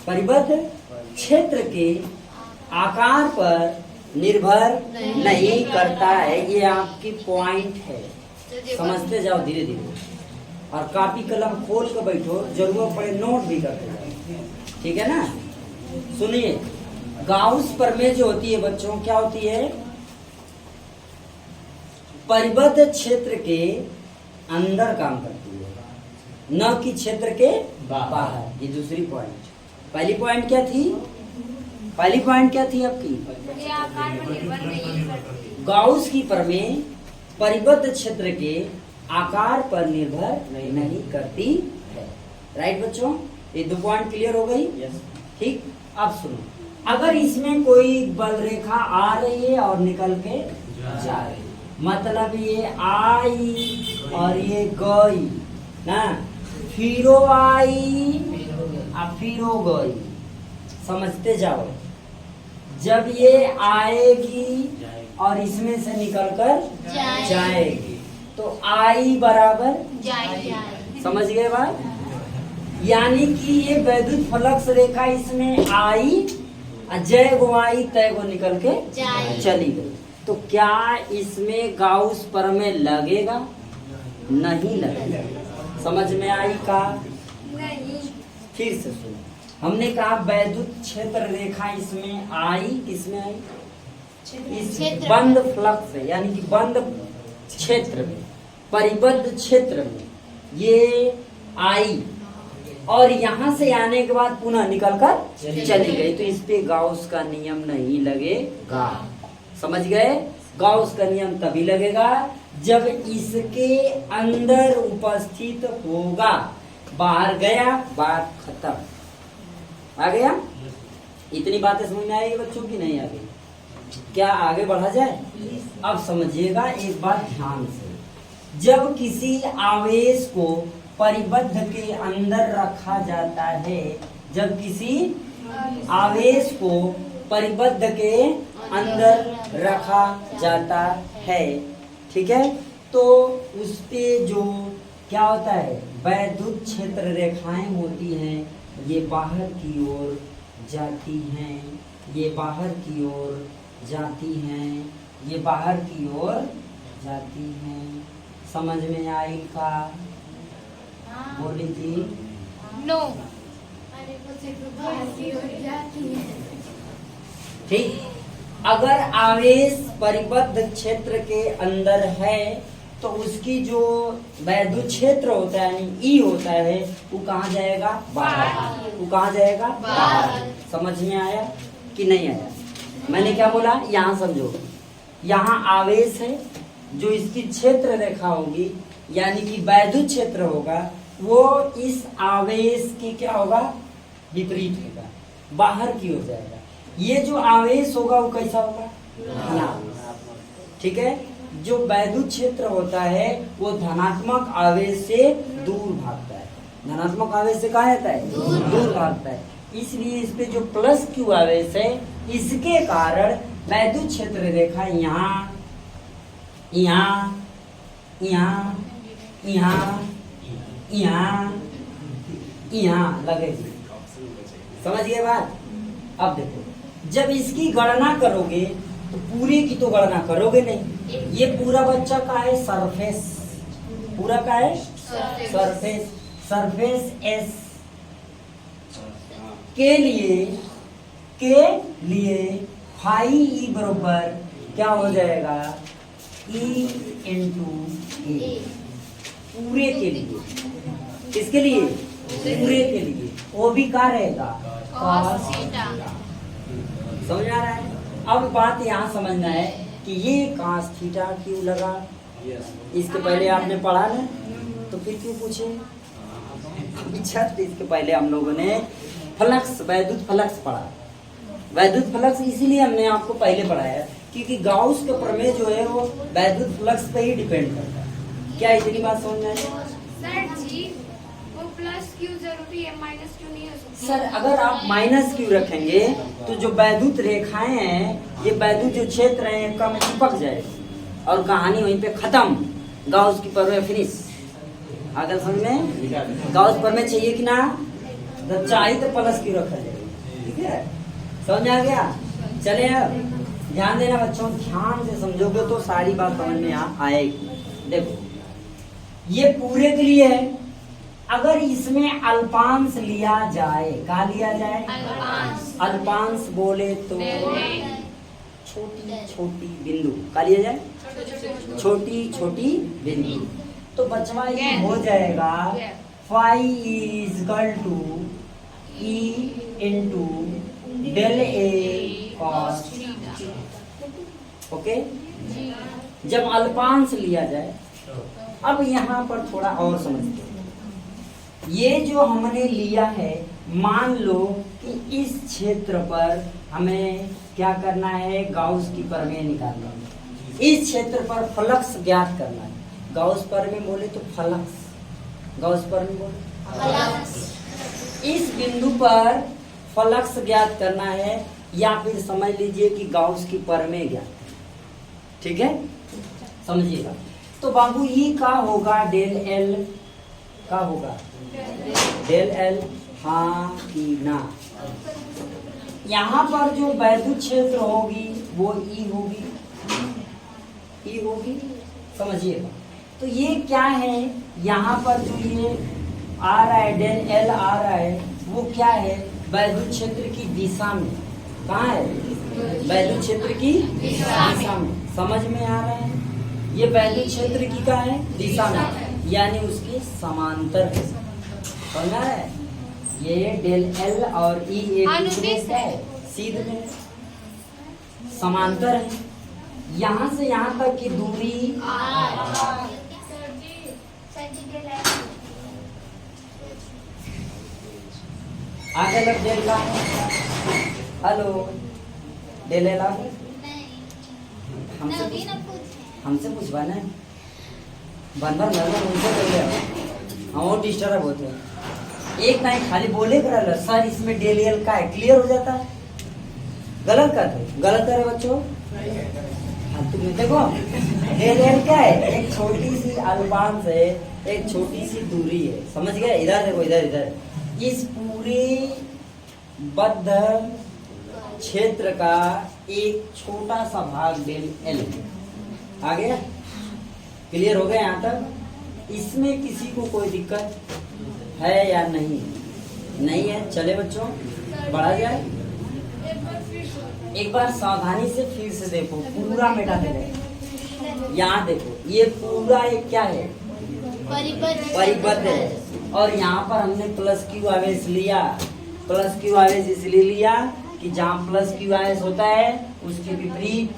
परिबद्ध क्षेत्र के आकार पर निर्भर नहीं करता है। ये आपकी पॉइंट है, समझते जाओ धीरे धीरे, और कॉपी कलम खोल के बैठो, जरूरत पड़े नोट भी करते जाओ, ठीक है ना। सुनिए, गाउस प्रमेय जो होती है बच्चों, क्या होती है? परिबद्ध क्षेत्र के अंदर काम करती है, न कि क्षेत्र के बाहर। ये दूसरी पॉइंट। पहली पॉइंट क्या थी? पहली पॉइंट क्या थी आपकी? गाउस की प्रमेय परिबद्ध क्षेत्र के आकार पर निर्भर नहीं करती है। राइट बच्चों, ये 2 पॉइंट क्लियर हो गई? ठीक। अब सुनो, अगर इसमें कोई बल रेखा आ रही है और निकल के जा रही है, मतलब ये आई और ये गई ना, फिरो आई और फिरो गई, समझते जाओ। जब ये आएगी और इसमें से निकलकर जाएगी तो आई बराबर जाएगी, समझ गए बात? यानी कि ये वैद्युत फ्लक्स रेखा इसमें आई, जय गो आई तय गो निकल के चली गई। तो क्या इसमें गाउस प्रमेय लगेगा? नहीं लगेगा। समझ में आई का? नहीं। फिर से सुनो, हमने कहा वैद्युत क्षेत्र रेखा इसमें आई, किसमें आई? इस बंद फ्लक्स है, यानी कि बंद क्षेत्र में, परिबद्ध क्षेत्र में ये आई और यहाँ से आने के बाद पुनः निकलकर चली गई, तो इस पे गाउस का नियम नहीं लगेगा। समझ गए? गाउस का नियम तभी लगेगा जब इसके अंदर उपस्थित होगा। बाहर गया, बात खत्म। आ गया? इतनी बातें समझ में आएगी बच्चों की नहीं आ गई? क्या आगे बढ़ा जाए? अब समझिएगा एक बात ध्यान से। जब किसी आवेश को परिबद्ध के अंदर रखा जाता है, जब किसी आवेश को परिबद्ध के अंदर रखा जाता है, ठीक है, तो उस पे जो क्या होता है, वैद्युत क्षेत्र रेखाएं होती हैं, ये बाहर की ओर जाती हैं, ये बाहर की ओर जाती हैं, ये बाहर की ओर जाती हैं। समझ में आई का? बोली थी नो। ठीक। अगर आवेश परिबद्ध क्षेत्र के अंदर है तो उसकी जो वैद्युत क्षेत्र होता है, यानी ई होता है, वो कहाँ जाएगा? बाहर। वो कहाँ जाएगा? बाहर। समझ में आया कि नहीं आया? मैंने क्या बोला? यहाँ समझो, यहाँ आवेश है, जो इसकी क्षेत्र रेखा होगी, यानी कि वैद्युत क्षेत्र होगा, वो इस आवेश की क्या होगा? विपरीत होगा, बाहर की ओर जाएगा। ये जो आवेश होगा वो कैसा होगा? धनात्मक। ठीक है, जो वैद्युत क्षेत्र होता है वो धनात्मक आवेश से दूर भागता है। धनात्मक आवेश से कहाँ रहता है? दूर भागता है। इसलिए इस पे जो प्लस क्यू आवेश है, इसके कारण वैद्युत क्षेत्र रेखा यहाँ यहाँ यहाँ यहाँ यहाँ यहाँ लगेगी। समझ गए बात? अब देखो, जब इसकी गणना करोगे तो पूरे की तो गणना करोगे नहीं। ये पूरा बच्चा का है सरफेस, पूरा का है सरफेस। सरफेस एस के लिए फाई ई बरोबर क्या हो जाएगा? ई इंटू ए। पूरे के लिए, किसके लिए? पूरे के लिए। वो भी क्या रहेगा? cos theta. समझ आ रहा है? अब बात यहाँ समझना है कि ये cos थीटा क्यों लगा। इसके पहले आपने पढ़ा ना, तो फिर क्यों पूछे? अच्छा, इसके पहले हम लोगों ने फ्लक्स, वैद्युत फ्लक्स पढ़ा। वैद्युत फ्लक्स इसीलिए हमने आपको पहले पढ़ाया क्योंकि गाउस का प्रमेय जो है वो वैद्युत फ्लक्स पे ही डिपेंड करता है। क्या इतनी बात समझ में आई? सर जी, वो प्लस क्यू जरूरी है, माइनस क्यू नहीं हो सकता। सर, अगर आप माइनस क्यू रखेंगे तो जो वैद्युत रेखाएं हैं, ये वैद्युत जो क्षेत्र है, इनका में चिपक जाएगी और कहानी वहीं पे खत्म। गाउस की प्रमेय फिनिश। आगे समझ में? गाउस प्रमेय चाहिए कि ना? जब चाहिए तो प्लस क्यों रखा जाए, ठीक है? समझ में आ गया? चले अब ध्यान देना बच्चों, ध्यान से समझोगे तो सारी बात समझ में आएगी। देखो ये पूरे के लिए है, अगर इसमें अल्पांश लिया जाए, क्या लिया जाए? अल्पांश बोले तो छोटी छोटी बिंदु, क्या लिया जाए? छोटी छोटी बिंदु। तो बचवा ये हो जाएगा phi is equal to E into del A cos. Okay, जब अल्पांश लिया जाए। अब यहाँ पर थोड़ा और समझते हैं, ये जो हमने लिया है, मान लो कि इस क्षेत्र पर हमें क्या करना है? गाउस की प्रमेय निकालना है। इस क्षेत्र पर फ्लक्स ज्ञात करना है। गाउस प्रमेय बोले तो फ्लक्स, गाउस प्रमेय बोले इस बिंदु पर फ्लक्स ज्ञात करना है, या फिर समझ लीजिए कि गाउस की प्रमेय ज्ञात, ठीक है? समझिएगा। तो बाबू ये का होगा? डेल एल का होगा? डेल एल, हाँ कि ना? यहाँ पर जो वैद्युत क्षेत्र होगी वो ई होगी, ई होगी, समझिएगा। तो ये क्या है? यहाँ पर जो ये आ रहा है, डेल एल आ रहा है, वो क्या है? वैद्युत क्षेत्र की दिशा में। कहाँ है? वैद्युत क्षेत्र की दिशा में। समझ में आ रहा है? ये वैद्युत क्षेत्र की क्या है? दिशा में, यानी उसके समांतर है। समझा है? ये डेल एल और ई एक दूसरे से सीधे में समांतर है। यहाँ से यहाँ तक की दूरी आगे लग डेल का। हेलो, डेल एल हमसे पूछवाना है, बंदर लगभग उनसे पहले हम डिस्टर्ब होते हैं। एक नहीं खाली बोले कर सर इसमें डेल एल का है, क्लियर हो जाता है। गलत करते, गलत करे बच्चों। हाँ तुम देखो डेल एल क्या है? एक छोटी सी अल्पांश है, एक छोटी सी दूरी है। समझ गए? इधर देखो, इधर इधर इस पूरे बद्ध क्षेत्र का एक छोटा सा भाग डेल एल। आ गया? क्लियर हो गया यहाँ तक? इसमें किसी को कोई दिक्कत है या नहीं? नहीं है। चले बच्चों बढ़ा जाए। एक बार सावधानी से फिर से देखो, पूरा मिटा देगा। यहाँ देखो, ये पूरा एक क्या है? परिबद्ध है। और यहाँ पर हमने प्लस क्यू आवेश लिया। प्लस क्यू आवेश इसलिए लिया कि जहाँ प्लस क्यू आवेश होता है उसके विपरीत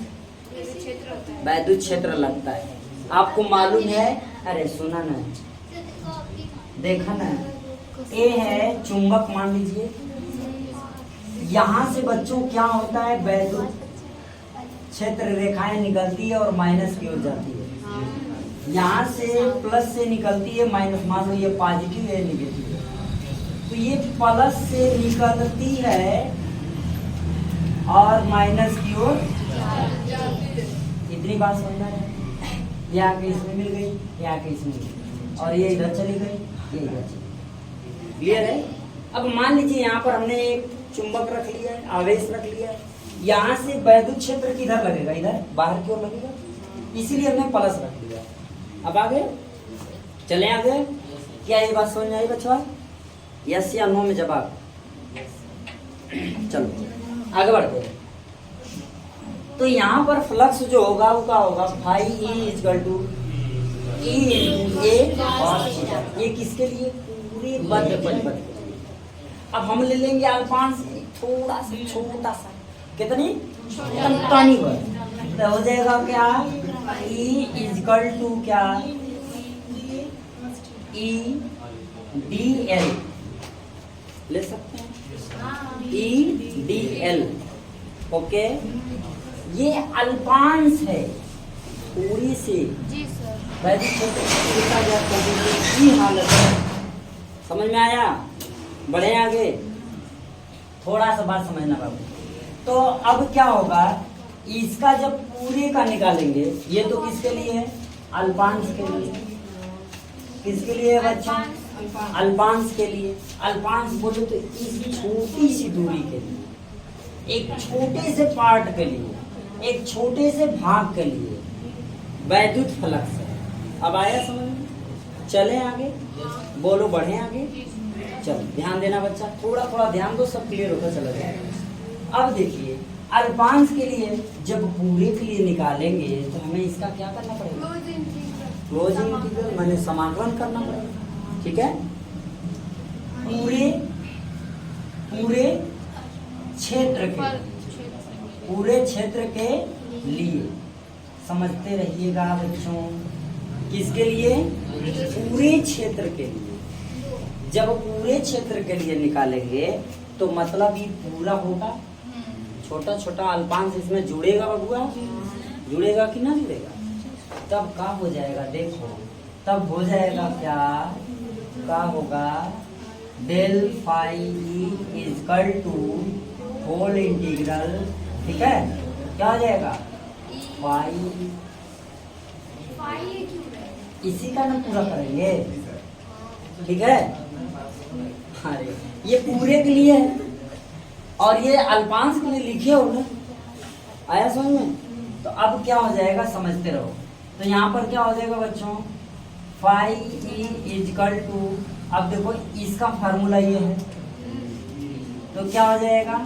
वैद्युत क्षेत्र लगता है। आपको मालूम है? अरे सुना ना, देखा ना, ए है चुंबक मान लीजिए। यहाँ से बच्चों क्या होता है? वैद्युत क्षेत्र रेखाएं निकलती है और माइनस की ओर जाती है। यहाँ से प्लस से निकलती है, माइनस मान लो ये पॉजिटिव है, निगेटिव है। तो ये प्लस से निकलती है और माइनस की ओर, इतनी बात समझना है? ये आके इसमें मिल गई, ये आके इसमें मिल गई, और ये इधर चली गई, ये इधर चली गई। क्लियर है? अब मान लीजिए यहाँ पर हमने एक चुंबक रख लिया है, आवेश रख लिया है। यहाँ से वैद्युत क्षेत्र किधर लगेगा? इधर बाहर की ओर लगेगा, इसीलिए हमने प्लस रख लिया। अब आगे चले, आगे क्या ये बात समझ में आई बच्चों? यस या नो में जवाब। चलो आगे बढ़ते हैं। तो यहाँ पर फ्लक्स जो होगा वो क्या होगा? Phi E equal to E into A cos theta. ये किसके लिए? पूरे बद्ध परिपथ के लिए। अब हम ले लेंगे अल्पांश थोड़ा सा छोटा सा, कितनी टानी पर, तो हो जाएगा क्या? ई इक्वल टू क्या? ई डी एल ले सकते हैं, ई डी एल। ओके, ये अल्पांश है पूरी से जी सर। वैदिक क्षेत्र की हालत है। समझ में आया? बढ़े आगे, थोड़ा सा बात समझना बाबू। तो अब क्या होगा? इसका जब पूरे का निकालेंगे, ये तो किसके लिए है? अल्पांश के लिए। किसके लिए है बच्चा? अल्पांश के लिए। अल्पांश बोले तो इस छोटी सी दूरी के लिए, एक छोटे से पार्ट के लिए, एक छोटे से भाग के लिए वैद्युत फ्लक्स है। अब आया समझ में? चले आगे, बोलो बढ़े आगे। चलो ध्यान देना बच्चा, थोड़ा थोड़ा ध्यान दो, सब क्लियर होता चला जाएगा। अब देखिए अल्पांश के लिए जब पूरे के लिए निकालेंगे तो हमें इसका क्या करना पड़ेगा? क्लोज इंटीग्रल माने समाकलन करना पड़ेगा। ठीक है, पूरे क्षेत्र के, पूरे क्षेत्र के लिए समझते रहिएगा बच्चों। किसके लिए? पूरे क्षेत्र के लिए। जब पूरे क्षेत्र के लिए निकालेंगे तो मतलब ये पूरा होगा, छोटा छोटा अल्पांश इसमें जुड़ेगा बबुआ, जुड़ेगा कि ना जुड़ेगा? तब क्या हो जाएगा देखो, तब हो जाएगा क्या होगा? Del phi E equal to whole integral, ठीक है, क्या हो जाएगा? फाई, इसी का ना पूरा करेंगे, ठीक है। अरे ये पूरे के लिए है और ये अल्पांश के लिए लिखे हो ना, आया समझ में? तो अब क्या हो जाएगा समझते रहो। तो यहाँ पर क्या हो जाएगा बच्चों? फाई ई इजकल टू, अब देखो इसका फार्मूला ये है, तो क्या हो जाएगा?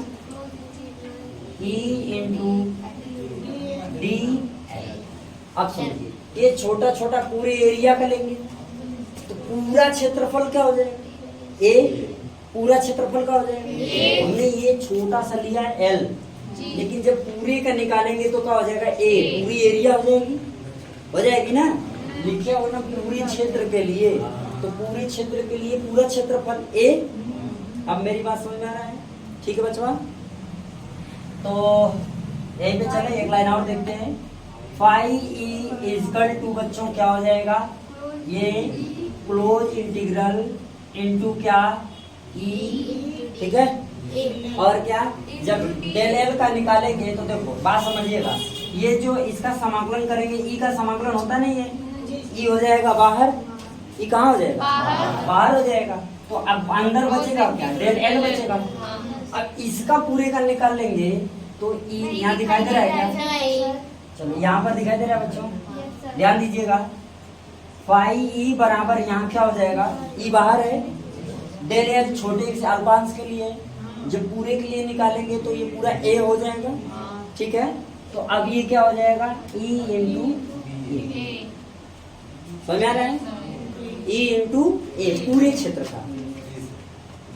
E into D. अब समझिए, ये छोटा छोटा पूरे एरिया का लेंगे तो पूरा क्षेत्रफल क्या हो जाएगा? ए। पूरा क्षेत्रफल क्या हो जाएगा? हमने ये छोटा सा लिया एल, लेकिन जब पूरे का निकालेंगे तो क्या हो जाएगा? ए। पूरी एरिया हो जाएगी ना, लिखे हो ना पूरे क्षेत्र के लिए, तो पूरे क्षेत्र के लिए पूरा क्षेत्रफल ए। अब मेरी बात समझ में आ रहा है? ठीक है बच्चों, तो यहीं पे चले एक लाइन और देखते हैं। फाई ई इजकल टू बच्चों क्या हो जाएगा? ये क्लोज इंटीग्रल इनटू क्या? ई, ठीक है। और क्या, जब डेल एल का निकालेंगे तो देखो बात समझिएगा, ये जो इसका समाकलन करेंगे, ई का समाकलन होता नहीं है, ई हो जाएगा बाहर, ई कहाँ हो जाएगा? बाहर हो जाएगा। तो अब अंदर बचेगा क्या? डेल एल बचेगा। अब इसका पूरे का निकाल लेंगे तो ई यहाँ दिखाई दे रहा है क्या? चलो यहाँ पर दिखाई दे रहा है बच्चों, ध्यान दीजिएगा। फाई ई बराबर यहाँ क्या हो जाएगा? ई बाहर है, डेल एल छोटे से अल्पांश के लिए, जब पूरे के लिए निकालेंगे तो ये पूरा ए हो जाएगा, ठीक है। तो अब ये क्या हो जाएगा? ई इंटू ए, समझ आ रहा है? ई इंटू ए, पूरे क्षेत्र का,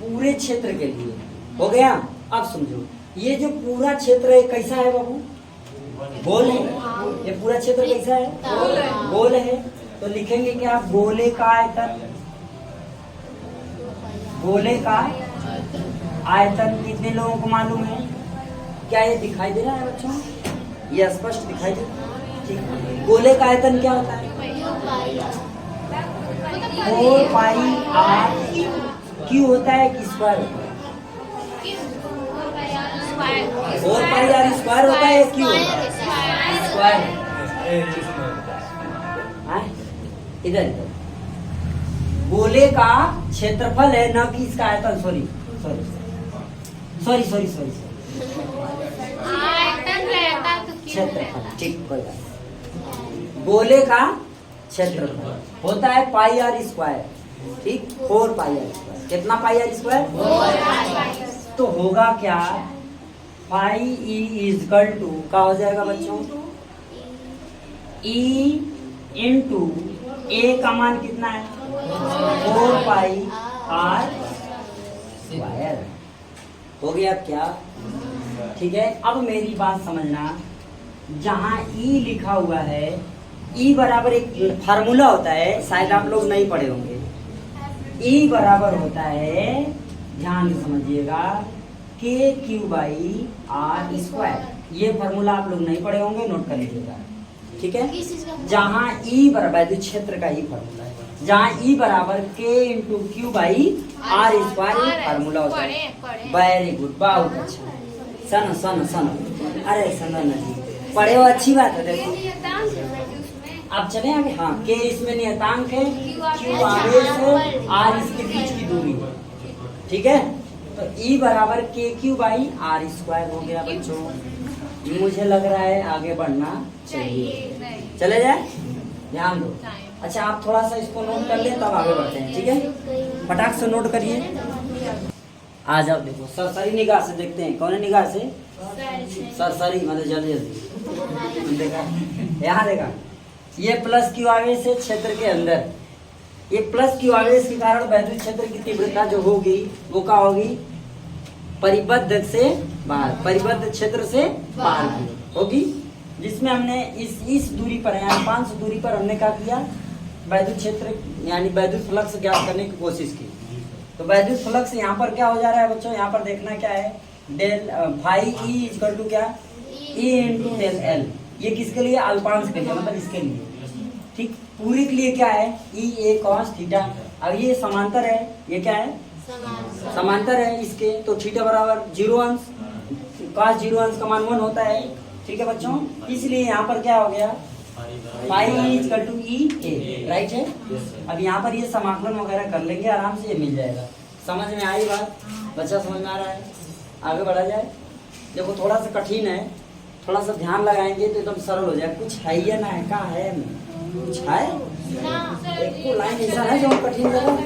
पूरे क्षेत्र के लिए हो गया। अब समझो, ये जो पूरा क्षेत्र है कैसा है बाबू? गोल है। ये पूरा क्षेत्र कैसा है? गोल है। तो लिखेंगे क्या? गोले का आयतन। गोले का आयतन कितने लोगों को मालूम है? क्या ये दिखाई दे रहा है बच्चों? ये स्पष्ट दिखाई दे रहा है, ठीक। गोले का आयतन क्या होता है? 4 पाई आर क्यू होता है कि स्क्वायर? 4 पाई आर स्क्वायर होता है क्यू? स्क्वायर। इधर गोले का क्षेत्रफल है, न कि इसका आयतन। सॉरी, क्षेत्रफल, ठीक, कोई बात। गोले का क्षेत्रफल होता है पाई आर स्क्वायर, ठीक, 4 पाई आर स्क्वायर। कितना पाई आर स्क्वायर? तो होगा क्या? पाई ई इजकल टू क्या हो जाएगा बच्चों? ई इंटू ए का मान कितना है? 4 पाई आर स्क्वायर। हो गया क्या? ठीक है। अब मेरी बात समझना, जहाँ ई लिखा हुआ है, ई बराबर एक फार्मूला होता है, शायद आप लोग नहीं पढ़े होंगे। ई बराबर होता है, ध्यान से समझिएगा, के क्यू बाई आर स्क्वायर। ये फार्मूला आप लोग नहीं पढ़े होंगे, नोट कर लीजिएगा, ठीक है। जहाँ ई बराबर विद्युत क्षेत्र का ही फार्मूला है, जहाँ ई बराबर के into Q by R square formula होता है। वेरी गुड, बहुत अच्छा। सन अरे सन जी पढ़े हो, अच्छी बात है। देखो अब चले आगे। हाँ, के इसमें नियतांक है, Q Q आवेश है, R इसके बीच की दूरी है। ठीक है, तो E बराबर के क्यू बाई आर स्क्वायर हो गया बच्चों। मुझे लग रहा है आगे बढ़ना चाहिए। नहीं चले जाए, ध्यान दो। अच्छा, आप थोड़ा सा इसको नोट कर ले तब आगे बढ़ते हैं। ठीक है, फटाक से नोट करिए। आ जाओ, देखो सरसरी निगाह से देखते हैं। कौन निगाह से? सरसरी मतलब जल्दी जल्दी देखा, यहाँ देखा। ये प्लस क्यू आवेश है क्षेत्र के अंदर। ये प्लस क्यू आवेश के कारण वैद्युत क्षेत्र की तीव्रता जो होगी वो क्या होगी? परिबद्ध से बाहर, परिबद्ध क्षेत्र से बाहर की होगी। जिसमें हमने इस दूरी पर यानी 500 दूरी पर हमने क्या किया? वैद्युत क्षेत्र यानी वैद्युत फ्लक्स ज्ञात करने की कोशिश की। तो वैद्युत फ्लक्स यहाँ पर क्या हो जा रहा है बच्चों? यहाँ पर देखना क्या है? Del phi E equal to क्या? E into del L. ये किसके लिए? अल्पांश के लिए, मतलब इसके लिए। ठीक, पूरी के लिए क्या है? ई ए कॉस थीटा। अब ये समांतर है, ये क्या है? समांतर है इसके, तो थीटा बराबर 0 अंश, कॉस 0 अंश का मान 1 होता है। ठीक है बच्चों, इसलिए यहाँ पर क्या हो गया? Phi equal to E A, right है। अब यहाँ पर ये समाकलन वगैरह कर लेंगे आराम से, ये मिल जाएगा। समझ में आई बात? बच्चा समझ में आ रहा है? आगे बढ़ा जाए। देखो थोड़ा सा कठिन है, थोड़ा सा ध्यान लगाएंगे तो एकदम सरल हो जाए। कुछ है या ना है? का है? कुछ है? एक को लाइन ऐसा है जो कठिन लगा।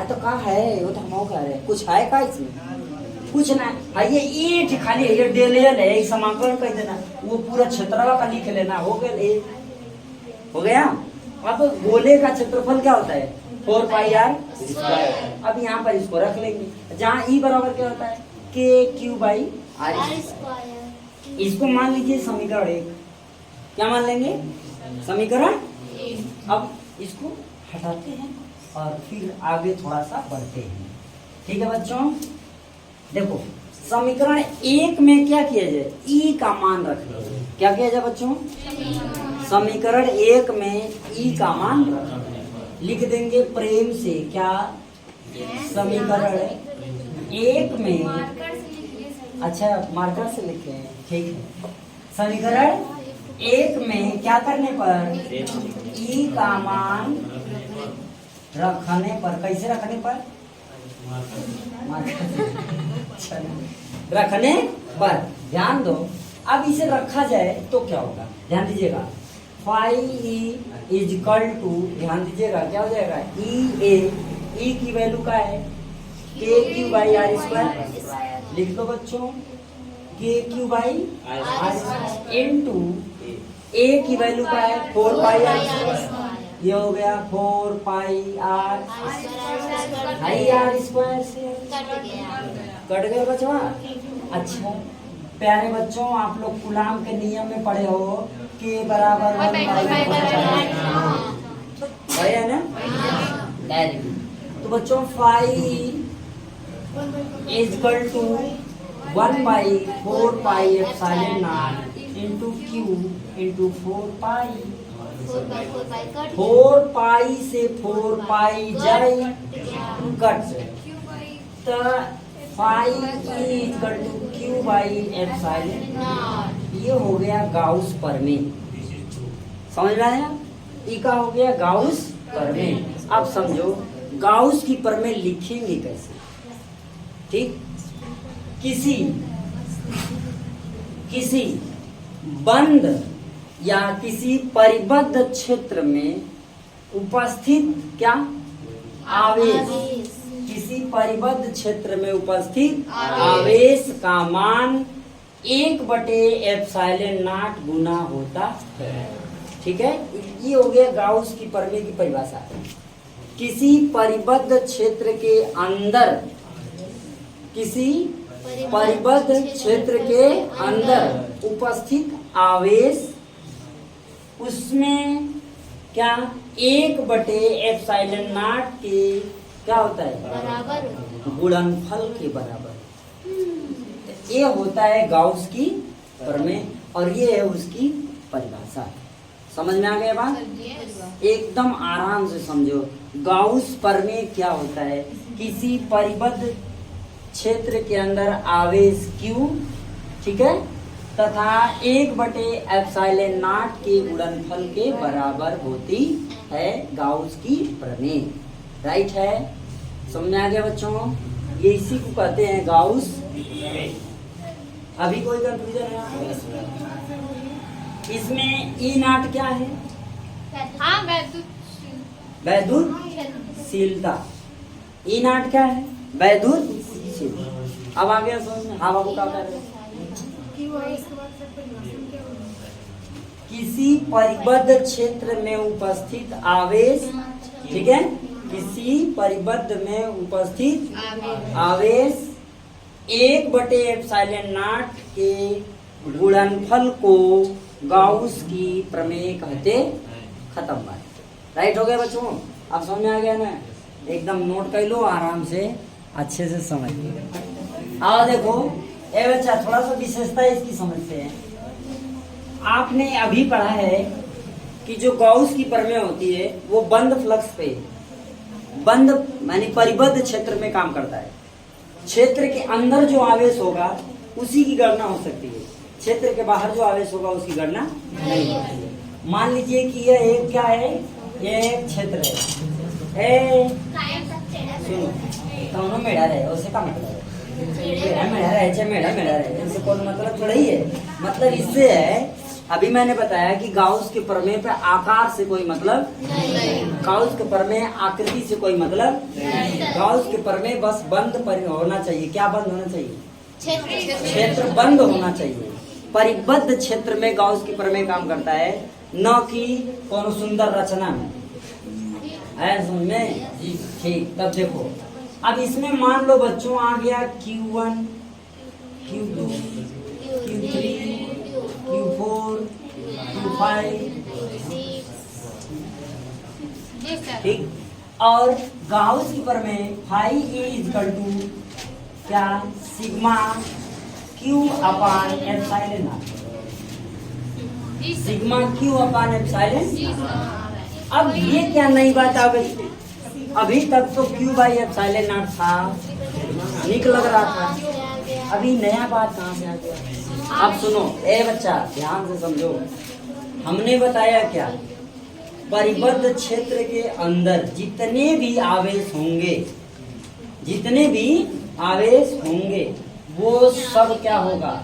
तो का है? वो तो हम कह रहे हैं कुछ है का इसमें? कुछ ना है। ये ईट खाली ये डेलियल है, एक समाकलन कर देना, वो पूरा क्षेत्रवा का लिख लेना, हो गया। हो गया। अब गोले का क्षेत्रफल क्या होता है? 4 पाई आर स्क्वायर। अब यहाँ पर इसको रख लेंगे, जहाँ ई बराबर क्या होता है? के क्यू बाई आर स्क्वायर। इसको मान लीजिए समीकरण 1। क्या मान लेंगे? समीकरण। अब इसको हटाते हैं और फिर आगे थोड़ा सा बढ़ते हैं। ठीक है बच्चों, देखो समीकरण 1 में क्या किया जाए? ई का मान रख लो। क्या किया जाए बच्चों? समीकरण 1 में ई का मान लिख देंगे प्रेम से। क्या? समीकरण 1 में, अच्छा मार्कर से लिखे, ठीक है। समीकरण 1 में क्या करने पर? ई का मान रखने पर। कैसे रखने पर? रखने पर। ध्यान दो, अब इसे रखा जाए तो क्या होगा? ध्यान दीजिएगा। फाई ई इजकल टू, ध्यान दीजिएगा क्या हो जाएगा? ई ए, ई की वैल्यू क्या है? के क्यू बाई आर स्क्वायर। लिख दो बच्चों, के क्यू बाई आर इंटू ए की वैल्यू क्या है? 4 पाई आर स्क्वायर। ये हो गया 4 पाई आर हाई आर स्क्वायर से कट गए बच्चों। अच्छा प्यारे बच्चों, आप लोग कूलाम के नियम में पढ़े हो के बराबर 1 पाई पढ़े है ना? तो बच्चों phi is equal to 1 by 4 pi epsilon not into Q into 4 pi. 4 pi से 4 पाई जाए कट, तो phi equal to Q by epsilon. ये हो गया गाउस प्रमेय। समझ में आया? ई का हो गया गाउस प्रमेय। अब समझो गाउस की प्रमेय लिखेंगे कैसे? ठीक, किसी बंद या किसी परिबद्ध क्षेत्र में उपस्थित क्या? आवेश। किसी परिबद्ध क्षेत्र में उपस्थित आवेश का मान 1/एप्सिलॉन नॉट गुना होता है। ठीक है, ये हो गया गाउस की प्रमेय की परिभाषा। किसी परिबद्ध क्षेत्र के अंदर, किसी परिबद्ध क्षेत्र के अंदर उपस्थित आवेश, उसमें क्या 1/एप्सिलॉन नॉट के क्या होता है? बराबर, गुणनफल के बराबर। ये होता है गाउस की प्रमेय और ये है उसकी परिभाषा। समझ में आ गया बात? एकदम आराम से समझो। गाउस प्रमेय क्या होता है? किसी परिबद्ध क्षेत्र के अंदर आवेश Q, ठीक है, तथा 1/ε0 के गुणनफल के बराबर होती है गाउस की प्रमेय। राइट है, समझ में आ गया बच्चों? ये इसी को कहते हैं गाउस। अभी कोई कंफ्यूजन है? इसमें E0 क्या है? हाँ वैद्युतशीलता। E0 क्या है? वैद्युतशीलता। अब आ गया समझ में? हाँ बाबू, क्या कह रहे हैं? किसी परिबद्ध क्षेत्र में उपस्थित आवेश, ठीक है, किसी परिबद्ध में उपस्थित आवेश 1/ε0 के गुणनफल को गाउस की प्रमेय कहते। खत्म बात। राइट हो गया बच्चों? अब समझ में आ गया ना? एकदम नोट कर लो आराम से, अच्छे से समझ लो। आओ देखो, ए बच्चा थोड़ा सा विशेषता इसकी समझते हैं। आपने अभी पढ़ा है कि जो गाउस की प्रमेय होती है वो बंद फ्लक्स पे, बंद मानी परिबद्ध क्षेत्र में काम करता है। क्षेत्र के अंदर जो आवेश होगा उसी की गणना हो सकती है, क्षेत्र के बाहर जो आवेश होगा उसकी गणना नहीं होती है। मान लीजिए कि यह एक क्या है, ये एक क्षेत्र है। सुनो, दोनों मेढ़ा रहे उससे का मतलब है? मेढ़ा रहे इनसे कोई मतलब थोड़ा ही है। मतलब इससे है, अभी मैंने बताया कि गाउस के प्रमेय पे आकार से कोई मतलब नहीं, गाउस के प्रमेय आकृति से कोई मतलब नहीं। गाउस के प्रमेय बस बंद होना चाहिए। क्या बंद होना चाहिए? क्षेत्र बंद होना चाहिए। परिबद्ध क्षेत्र में गाउस की प्रमेय काम करता है, न कि कौन सुंदर रचना में। है समझ में? ठीक। तब देखो, अब इसमें मान लो बच्चों आ गया Q1, Q2, Q3, Q4, Q5, ठीक। और गाउस की प्रमेय फाई E = क्या? Sigma Q/ε0। Sigma Q/ε। अब ये क्या नई बात आ गई? अभी तक तो Q/ε0 था, निक लग रहा था। अभी नया बात कहाँ से आ गया? अब सुनो, ए बच्चा ध्यान से समझो। हमने बताया क्या? परिबद्ध क्षेत्र के अंदर जितने भी आवेश होंगे वो सब क्या होगा?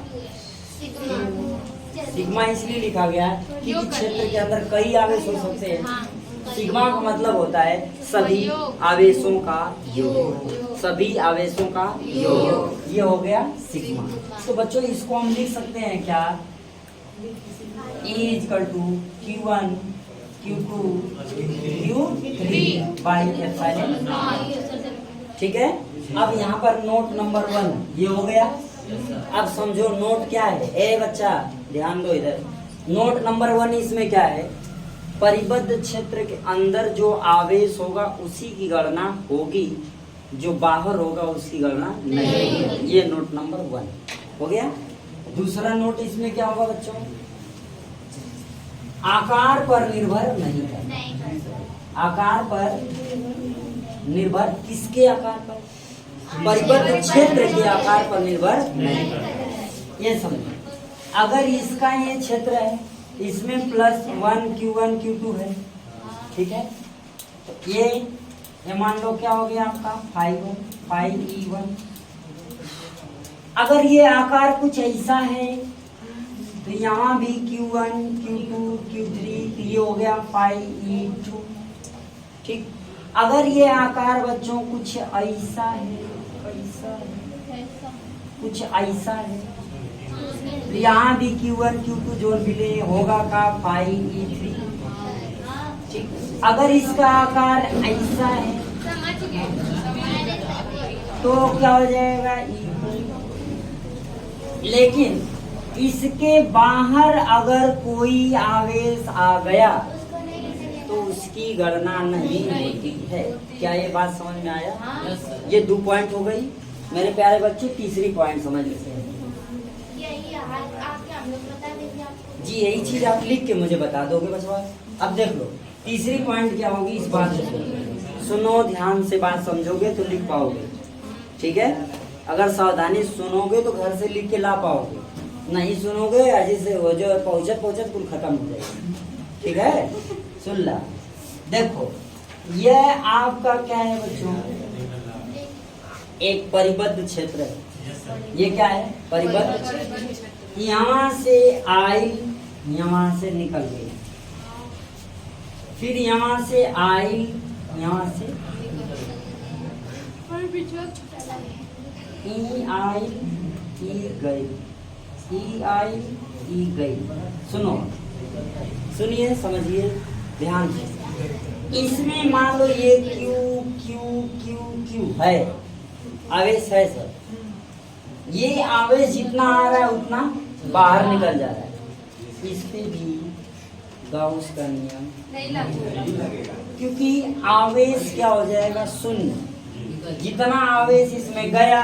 सिग्मा इसलिए लिखा गया कि क्षेत्र के अंदर कई आवेश हो सकते हैं। सिग्मा का मतलब होता है सभी आवेशों का योग, सभी आवेशों का योग। ये हो गया सिग्मा। तो बच्चों इसको हम लिख सकते हैं क्या? E = Q1, Q2, Q3/ε0। ठीक है। अब यहाँ पर नोट नंबर 1 ये हो गया। अब समझो नोट क्या है। ए बच्चा ध्यान दो इधर। नोट नंबर 1 इसमें क्या है? परिबद्ध क्षेत्र के अंदर जो आवेश होगा उसी की गणना होगी, जो बाहर होगा उसकी गणना नहीं होगी। ये नोट नंबर 1 हो गया। दूसरा नोट इसमें क्या होगा बच्चों? आकार पर निर्भर नहीं करना। आकार पर निर्भर किसके आकार पर? परिबद्ध क्षेत्र के आकार पर निर्भर नहीं करना। ये समझो, अगर इसका ये क्षेत्र है, इसमें +1 Q1 Q2 है, ठीक है। तो ये मान लो क्या हो गया आपका 5E1। अगर ये आकार कुछ ऐसा है तो यहाँ भी Q1 Q2 Q3, तो ये हो गया 5E2, ठीक। अगर ये आकार बच्चों कुछ ऐसा है, कुछ ऐसा है, तो यहाँ भी Q1 Q2 जोड़ मिले होगा का 5E3, ठीक। अगर इसका आकार ऐसा है तो क्या हो जाएगा E2। लेकिन इसके बाहर अगर कोई आवेश आ गया तो उसकी गणना नहीं होती है। क्या ये बात समझ में आया? ये 2 पॉइंट हो गई मेरे प्यारे बच्चों। तीसरी पॉइंट समझ लेते हैं जी। यही चीज आप लिख के मुझे बता दोगे बच्चों। अब देख लो तीसरी पॉइंट क्या होगी इस बात से। सुनो ध्यान से, बात समझोगे तो लिख पाओगे, ठीक है। अगर सावधानी सुनोगे तो घर से लिख के ला पाओगे, नहीं सुनोगे ऐसे से वो जो पहुंचत पहुंचत कुल खत्म हो जाएगी। ठीक है, सुन ला। देखो यह आपका क्या है बच्चों, एक परिबद्ध क्षेत्र है। ये क्या है, परिबद्ध। यहाँ से आई, यहाँ से निकल गई, फिर यहाँ से आई, यहाँ से ई आई, ई गई, ई आई, ई गई। सुनो, सुनिए, समझिए ध्यान से। इसमें मान लो ये क्यू क्यू क्यू क्यू है, आवेश है सर। ये आवेश जितना आ रहा है उतना बाहर निकल जा रहा है। इस पे भी गाउस का नियम नहीं लगेगा, क्योंकि आवेश क्या हो जाएगा, शून्य। जितना आवेश इसमें गया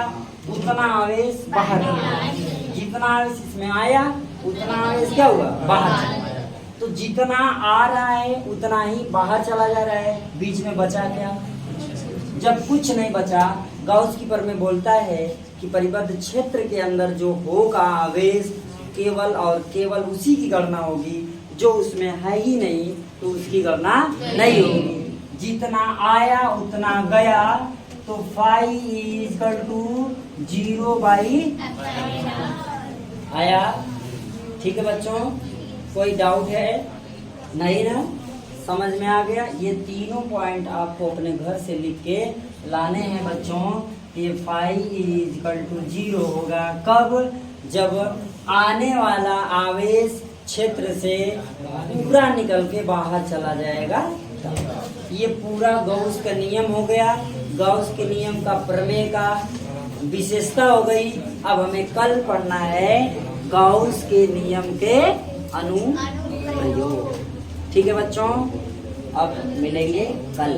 उतना आवेश बाहर निकला, जितना आवेश इसमें आया उतना आवेश क्या हुआ, बाहर चला। तो जितना आ रहा है उतना ही बाहर चला जा रहा है। बीच में बचा क्या, जब कुछ नहीं बचा, गाउस की प्रमेय बोलता है कि परिबद्ध क्षेत्र के अंदर जो होगा आवेश केवल और केवल उसी की गणना होगी, जो उसमें है ही नहीं तो उसकी गणना नहीं होगी। जितना आया उतना गया, तो फाई इज इक्वल टू 0/, आया। ठीक है बच्चों, कोई डाउट है, नहीं ना, समझ में आ गया। ये तीनों पॉइंट आपको अपने घर से लिख के लाने हैं बच्चों। ये फाई इज इक्वल टू 0 होगा कब, जब आने वाला आवेश क्षेत्र से पूरा निकल के बाहर चला जाएगा। ये पूरा गाउस का नियम हो गया, गाउस के नियम का प्रमेय का विशेषता हो गई। अब हमें कल पढ़ना है गाउस के नियम के अनुप्रयोग। ठीक है बच्चों, अब मिलेंगे कल।